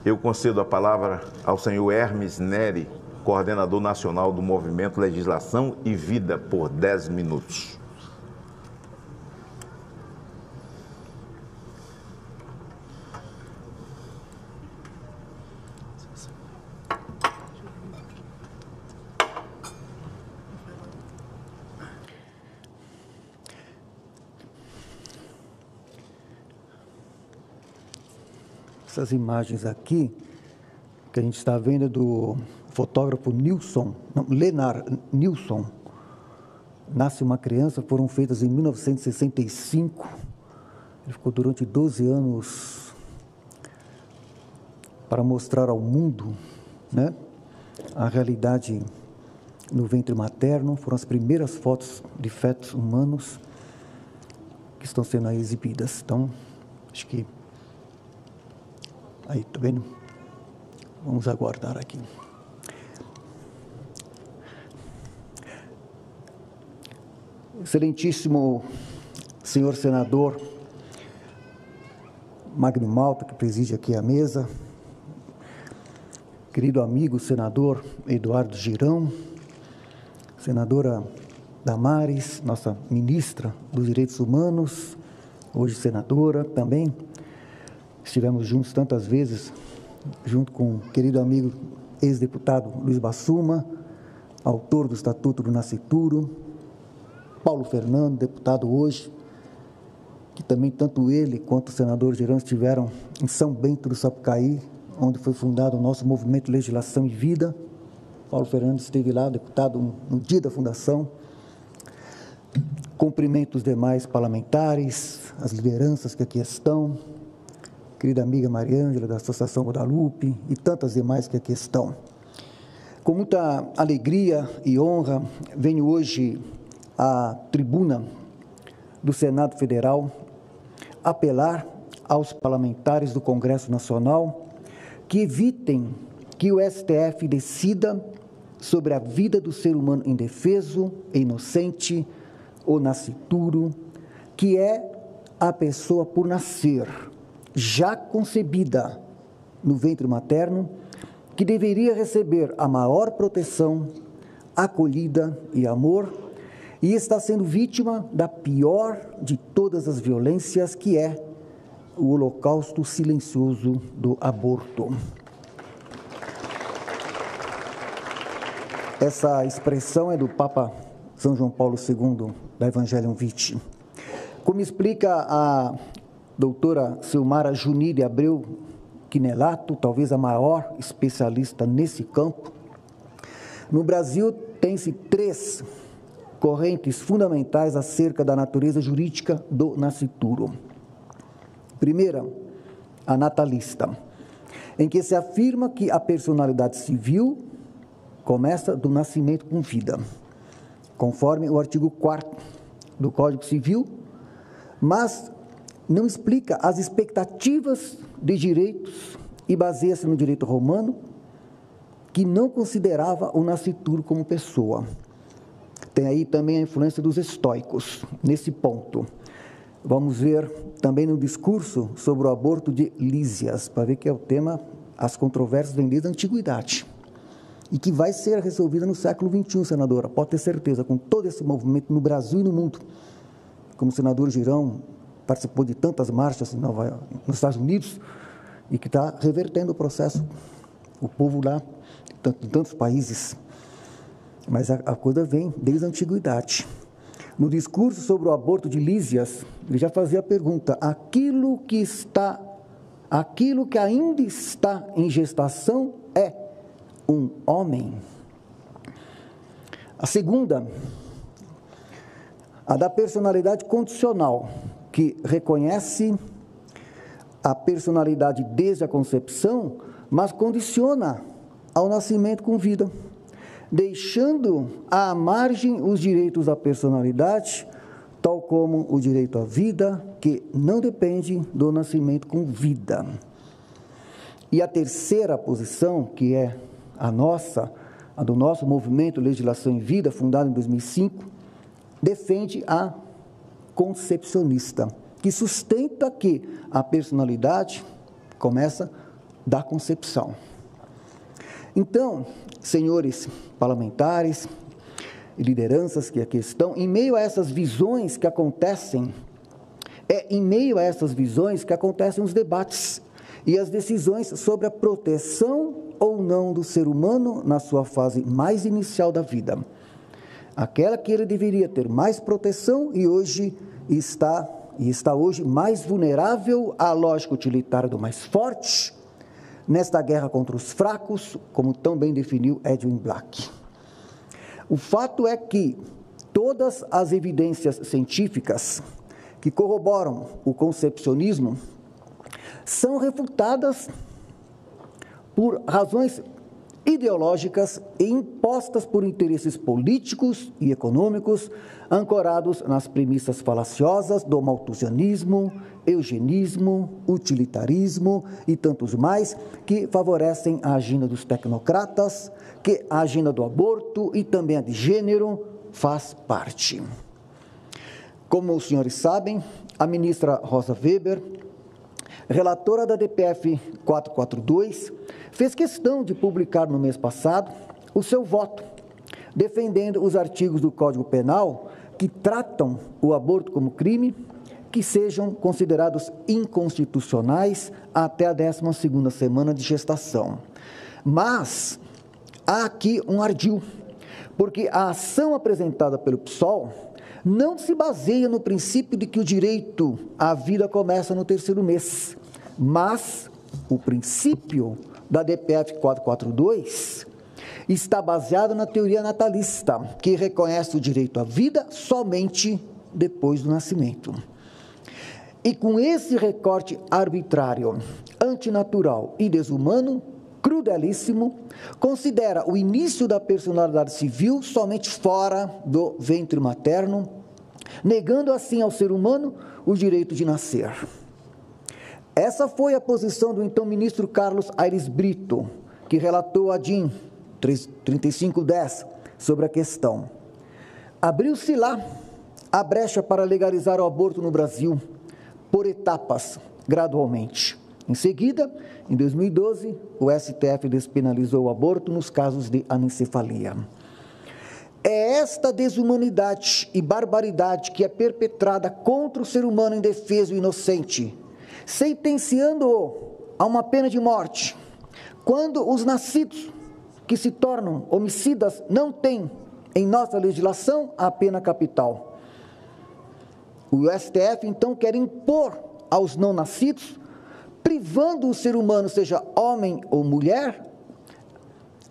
Eu concedo a palavra ao senhor Hermes Neri, coordenador nacional do Movimento Legislação e Vida, por 10 minutos. Essas imagens aqui, que a gente está vendo, é do fotógrafo Leonard Nilsson. Nasce uma criança, foram feitas em 1965. Ele ficou durante 12 anos para mostrar ao mundo, né, a realidade no ventre materno. Foram as primeiras fotos de fetos humanos que estão sendo aí exibidas. Então, acho que... Aí, tá vendo? Vamos aguardar aqui. Excelentíssimo senhor senador Magno Malta, que preside aqui a mesa, querido amigo senador Eduardo Girão, senadora Damares, nossa ministra dos Direitos Humanos, hoje senadora também. Estivemos juntos tantas vezes, junto com o querido amigo ex-deputado Luiz Bassuma, autor do Estatuto do Nascituro, Paulo Fernando, deputado hoje, que também tanto ele quanto o senador Girão estiveram em São Bento do Sapucaí, onde foi fundado o nosso Movimento Legislação e Vida. Paulo Fernando esteve lá, deputado, no dia da fundação. Cumprimento os demais parlamentares, as lideranças que aqui estão, querida amiga Mariângela, da Associação Guadalupe, e tantas demais que aqui estão. Com muita alegria e honra, venho hoje à tribuna do Senado Federal apelar aos parlamentares do Congresso Nacional que evitem que o STF decida sobre a vida do ser humano indefeso e inocente, o nascituro, que é a pessoa por nascer, já concebida no ventre materno, que deveria receber a maior proteção, acolhida e amor, e está sendo vítima da pior de todas as violências, que é o holocausto silencioso do aborto. Essa expressão é do Papa São João Paulo II, da Evangelium Vitae. Como explica a doutora Silmara Junir de Abreu Quinelato, talvez a maior especialista nesse campo, no Brasil tem-se 3 correntes fundamentais acerca da natureza jurídica do nascituro. Primeira, a natalista, em que se afirma que a personalidade civil começa do nascimento com vida, conforme o artigo 4º do Código Civil, mas não explica as expectativas de direitos e baseia-se no direito romano, que não considerava o nascituro como pessoa. Tem aí também a influência dos estoicos, nesse ponto. Vamos ver também no discurso sobre o aborto de Lísias, para ver que é o tema, as controvérsias vêm desde a antiguidade, e que vai ser resolvida no século XXI, senadora, pode ter certeza, com todo esse movimento no Brasil e no mundo. Como o senador Girão participou de tantas marchas nos Estados Unidos, e que está revertendo o processo, o povo lá, em tantos países. Mas a coisa vem desde a antiguidade. No discurso sobre o aborto de Lísias, ele já fazia a pergunta: aquilo que ainda está em gestação é um homem? A segunda, a da personalidade condicional, que reconhece a personalidade desde a concepção, mas condiciona ao nascimento com vida, deixando à margem os direitos da personalidade, tal como o direito à vida, que não depende do nascimento com vida. E a terceira posição, que é a nossa, a do nosso Movimento Legislação e Vida, fundado em 2005, defende a concepcionista, que sustenta que a personalidade começa da concepção. Então, senhores parlamentares e lideranças que aqui estão, em meio a essas visões que acontecem, os debates e as decisões sobre a proteção ou não do ser humano na sua fase mais inicial da vida. Aquela que ele deveria ter mais proteção e hoje está hoje mais vulnerável à lógica utilitária do mais forte, nesta guerra contra os fracos, como tão bem definiu Edwin Black. O fato é que todas as evidências científicas que corroboram o concepcionismo são refutadas por razões ideológicas e impostas por interesses políticos e econômicos, ancorados nas premissas falaciosas do malthusianismo, eugenismo, utilitarismo e tantos mais, que favorecem a agenda dos tecnocratas, que a agenda do aborto e também a de gênero faz parte. Como os senhores sabem, a ministra Rosa Weber, relatora da DPF 442, fez questão de publicar no mês passado o seu voto, defendendo os artigos do Código Penal que tratam o aborto como crime, que sejam considerados inconstitucionais até a 12ª semana de gestação. Mas há aqui um ardil, porque a ação apresentada pelo PSOL não se baseia no princípio de que o direito à vida começa no 3º mês, mas o princípio da DPF 442 está baseado na teoria natalista, que reconhece o direito à vida somente depois do nascimento. E com esse recorte arbitrário, antinatural e desumano, crudelíssimo, considera o início da personalidade civil somente fora do ventre materno, negando assim ao ser humano o direito de nascer. Essa foi a posição do então ministro Carlos Aires Brito, que relatou a DIN 3510 sobre a questão. Abriu-se lá a brecha para legalizar o aborto no Brasil, por etapas, gradualmente. Em seguida, em 2012, o STF despenalizou o aborto nos casos de anencefalia. É esta desumanidade e barbaridade que é perpetrada contra o ser humano indefeso e inocente, sentenciando-o a uma pena de morte, quando os nascidos que se tornam homicidas não têm, em nossa legislação, a pena capital. O STF, então, quer impor aos não nascidos, privando o ser humano, seja homem ou mulher,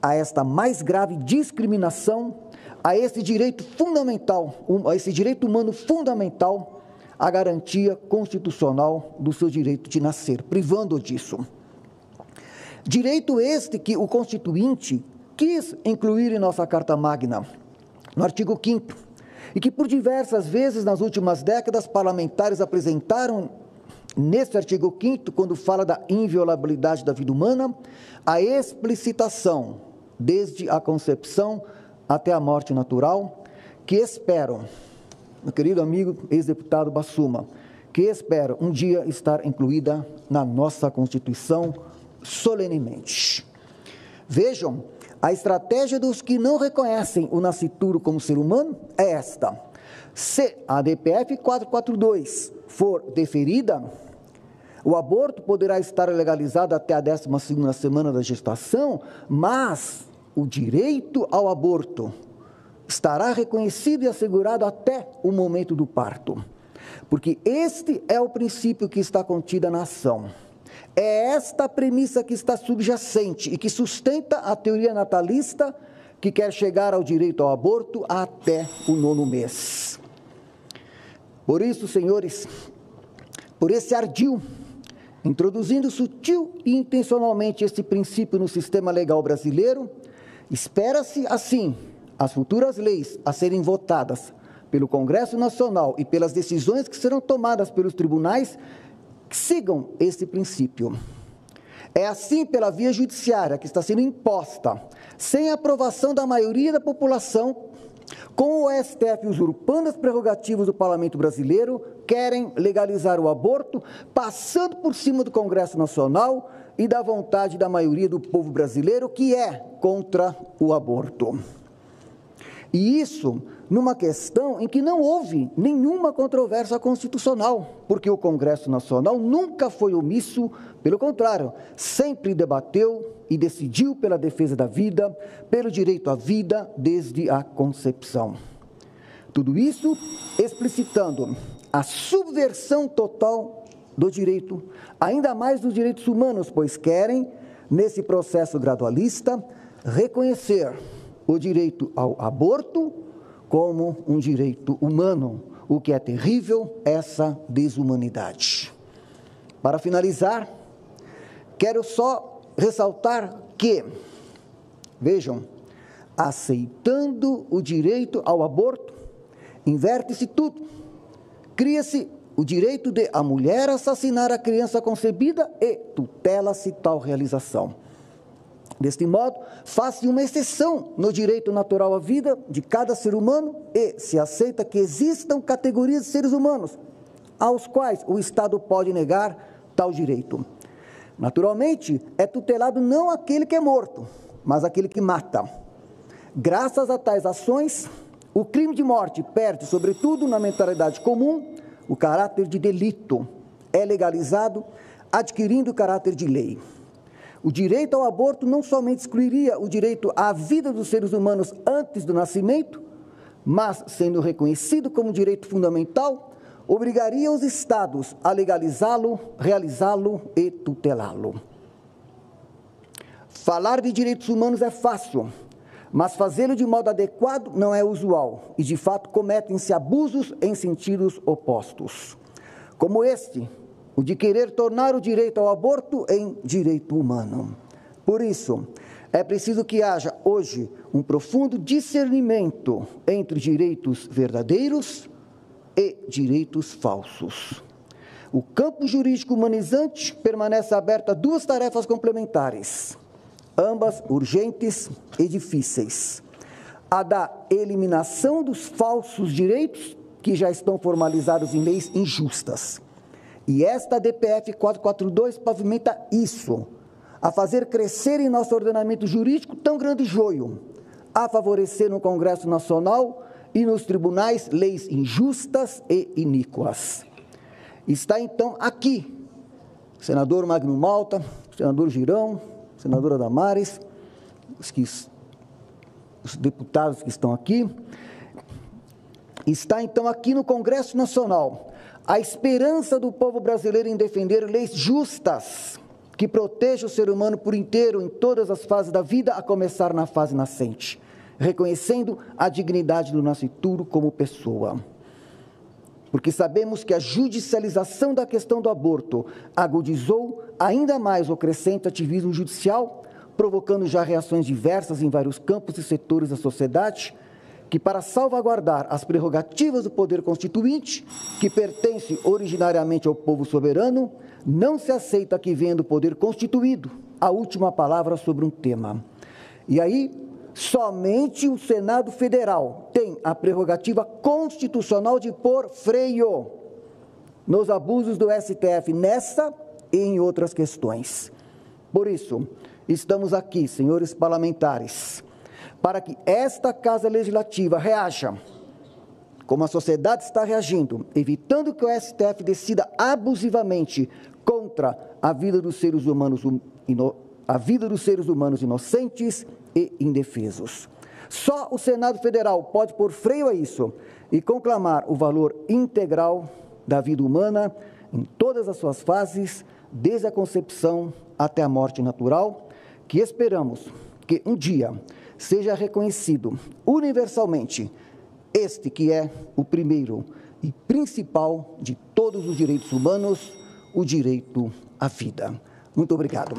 a esta mais grave discriminação, a esse direito fundamental, a esse direito humano fundamental, a garantia constitucional do seu direito de nascer, privando-o disso. Direito este que o Constituinte quis incluir em nossa Carta Magna, no artigo 5º, e que por diversas vezes nas últimas décadas parlamentares apresentaram nesse artigo 5º, quando fala da inviolabilidade da vida humana, a explicitação, desde a concepção até a morte natural, que espero, meu querido amigo ex-deputado Bassuma, que espero um dia estar incluída na nossa Constituição solenemente. Vejam, a estratégia dos que não reconhecem o nascituro como ser humano é esta: se a DPF 442 for deferida, o aborto poderá estar legalizado até a 12ª semana da gestação, mas o direito ao aborto estará reconhecido e assegurado até o momento do parto, porque este é o princípio que está contido na ação. É esta a premissa que está subjacente e que sustenta a teoria natalista que quer chegar ao direito ao aborto até o 9º mês. Por isso, senhores, por esse ardil, introduzindo sutil e intencionalmente esse princípio no sistema legal brasileiro, espera-se, assim, as futuras leis a serem votadas pelo Congresso Nacional e pelas decisões que serão tomadas pelos tribunais, que sigam esse princípio. É assim, pela via judiciária, que está sendo imposta, sem aprovação da maioria da população, com o STF usurpando as prerrogativas do Parlamento brasileiro, querem legalizar o aborto, passando por cima do Congresso Nacional e da vontade da maioria do povo brasileiro, que é contra o aborto. E isso numa questão em que não houve nenhuma controvérsia constitucional, porque o Congresso Nacional nunca foi omisso, pelo contrário, sempre debateu e decidiu pela defesa da vida, pelo direito à vida desde a concepção. Tudo isso explicitando a subversão total do direito, ainda mais dos direitos humanos, pois querem, nesse processo gradualista, reconhecer o direito ao aborto como um direito humano, o que é terrível, essa desumanidade. Para finalizar, quero só ressaltar que, vejam, aceitando o direito ao aborto, inverte-se tudo, cria-se o direito de a mulher assassinar a criança concebida e tutela-se tal realização. Deste modo, faz-se uma exceção no direito natural à vida de cada ser humano e se aceita que existam categorias de seres humanos aos quais o Estado pode negar tal direito. Naturalmente, é tutelado não aquele que é morto, mas aquele que mata. Graças a tais ações, o crime de morte perde, sobretudo na mentalidade comum, o caráter de delito, é legalizado, adquirindo o caráter de lei. O direito ao aborto não somente excluiria o direito à vida dos seres humanos antes do nascimento, mas, sendo reconhecido como direito fundamental, obrigaria os Estados a legalizá-lo, realizá-lo e tutelá-lo. Falar de direitos humanos é fácil, mas fazê-lo de modo adequado não é usual, e de fato cometem-se abusos em sentidos opostos, como este, o de querer tornar o direito ao aborto em direito humano. Por isso, é preciso que haja hoje um profundo discernimento entre direitos verdadeiros e direitos falsos. O campo jurídico humanizante permanece aberto a duas tarefas complementares, ambas urgentes e difíceis: a da eliminação dos falsos direitos que já estão formalizados em leis injustas. E esta DPF 442 pavimenta isso, a fazer crescer em nosso ordenamento jurídico tão grande joio, a favorecer no Congresso Nacional e nos tribunais leis injustas e iníquas. Está então aqui, senador Magno Malta, senador Girão, senadora Damares, os deputados que estão aqui, está então aqui no Congresso Nacional a esperança do povo brasileiro em defender leis justas, que protejam o ser humano por inteiro em todas as fases da vida, a começar na fase nascente, reconhecendo a dignidade do nascituro como pessoa. Porque sabemos que a judicialização da questão do aborto agudizou ainda mais o crescente ativismo judicial, provocando já reações diversas em vários campos e setores da sociedade, que para salvaguardar as prerrogativas do poder constituinte, que pertence originariamente ao povo soberano, não se aceita que venha do poder constituído a última palavra sobre um tema. E aí, somente o Senado Federal tem a prerrogativa constitucional de pôr freio nos abusos do STF nessa e em outras questões. Por isso, estamos aqui, senhores parlamentares, para que esta Casa Legislativa reaja, como a sociedade está reagindo, evitando que o STF decida abusivamente contra a vida dos seres humanos, inocentes e indefesos. Só o Senado Federal pode pôr freio a isso e conclamar o valor integral da vida humana em todas as suas fases, desde a concepção até a morte natural, que esperamos que um dia seja reconhecido universalmente este que é o primeiro e principal de todos os direitos humanos, o direito à vida. Muito obrigado.